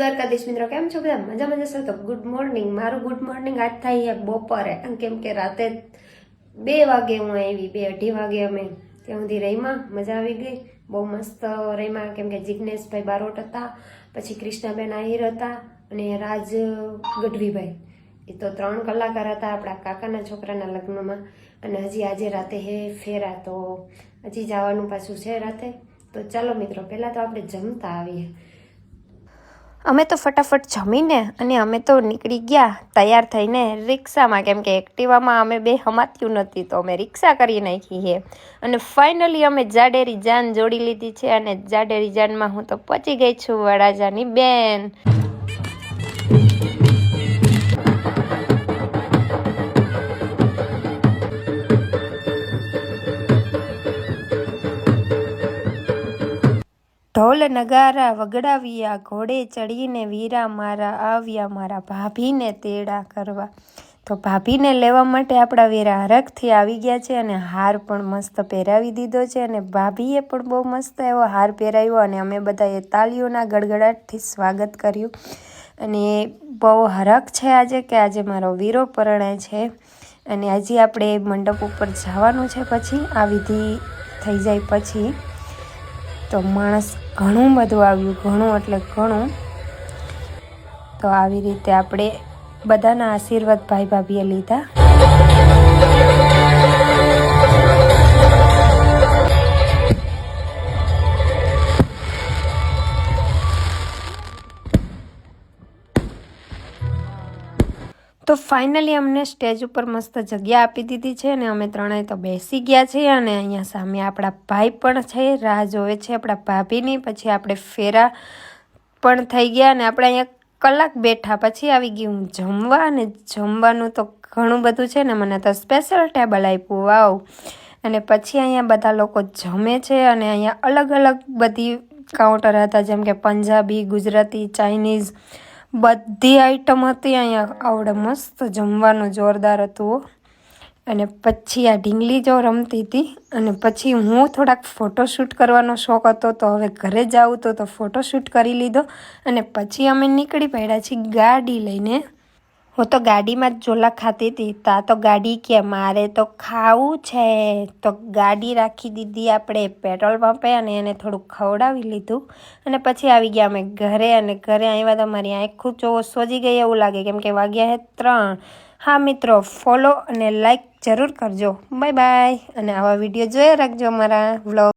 દ્વારકાધીશ મિત્રો, કેમ છો બધા? મજા સર. તો ગુડ મોર્નિંગ. મારું ગુડ મોર્નિંગ આજ થાય છે બપોરે, કેમ કે રાતે 2 વાગે હું આવી, 2-2:30 વાગે અમે ત્યાં સુધી રહીમાં. મજા આવી ગઈ, બહુ મસ્ત રહીમાં, કેમ કે જિજ્ઞેશભાઈ બારોટ હતા, પછી કૃષ્ણાબેન આહિર હતા અને રાજ ગઢવીભાઈ, એ તો 3 કલાકાર હતા આપણા કાકાના છોકરાના લગ્નમાં. અને હજી આજે રાતે હે ફેરા, તો હજી જવાનું પાછું છે રાતે. તો ચાલો મિત્રો, પહેલાં તો આપણે જમતા આવીએ. અમે તો ફટાફટ જમીને અને અમે તો નીકળી ગયા તૈયાર થઈને રિક્ષામાં, કેમ કે એક્ટિવામાં અમે બે હમાત્યું નથી, તો અમે રિક્ષા કરી નાખી છે. અને ફાઇનલી અમે જાડેરી જાન જોડી લીધી છે. અને જાડેરી જાનમાં હું તો પહોંચી ગઈ છું, વડાજાની બેન. ઢોલ નગારા વગડાવ્યા, ઘોડે ચડીને વીરા મારા આવ્યા, મારા ભાભીને તેડા કરવા. તો ભાભીને લેવા માટે આપણા વીરા હરખથી આવી ગયા છે અને હાર પણ મસ્ત પહેરાવી દીધો છે. અને ભાભીએ પણ બહુ મસ્ત એવો હાર પહેરાવ્યો અને અમે બધાએ તાળીઓના ગડગડાટથી સ્વાગત કર્યું. અને બહુ હરખ છે આજે કે આજે મારો વીરો પરણાય છે. અને હજી આપણે મંડપ ઉપર જવાનું છે, પછી આ વિધિ થઈ જાય પછી. તો માણસ ઘણું બધું આવ્યું, ઘણું એટલે ઘણું. તો આવી રીતે આપણે બધાના આશીર્વાદ ભાઈ ભાભીએ લીધા. તો ફાઇનલી અમને સ્ટેજ ઉપર મસ્ત જગ્યા આપી દીધી છે અને અમે ત્રણેય તો બેસી ગયા છીએ. અને અહીંયા સામે આપણા ભાઈ પણ છે, રાહ જોવે છે આપણા ભાભીની. પછી આપણે ફેરા પણ થઈ ગયા અને આપણે અહીંયા કલાક બેઠા, પછી આવી ગયું જમવા. અને જમવાનું તો ઘણું બધું છે ને, મને તો સ્પેશિયલ ટેબલ આપ્યું, વાવ. અને પછી અહીંયા બધા લોકો જમે છે અને અહીંયા અલગ અલગ બધી કાઉન્ટર હતા, જેમ કે પંજાબી, ગુજરાતી, ચાઇનીઝ, બધી આઈટમ હતી અહીંયા. આવડે મસ્ત જમવાનું જોરદાર હતું. અને પછી આ ઢીંગલી જો રમતી હતી. અને પછી હું થોડાક ફોટોશૂટ કરવાનો શોખ હતો, તો હવે ઘરે જાઉં તો ફોટોશૂટ કરી લીધો. અને પછી અમે નીકળી પડ્યા છીએ ગાડી લઈને. હું તો ગાડીમાં જ ઝોલા ખાતી હતી, તા તો ગાડી કે મારે તો ખાવું છે, તો ગાડી રાખી દીધી આપણે પેટ્રોલ પંપે અને એને થોડુંક ખવડાવી લીધું. અને પછી આવી ગયા અમે ઘરે. અને ઘરે આવ્યા તો મારી આંખું સોજી ગઈ એવું લાગે, કેમ કે વાગ્યા છે 3. હા મિત્રો, ફોલો અને લાઈક જરૂર કરજો. Bye bye. અને આવા વિડીયો જોયા રાખજો અમારા વ્લોગ.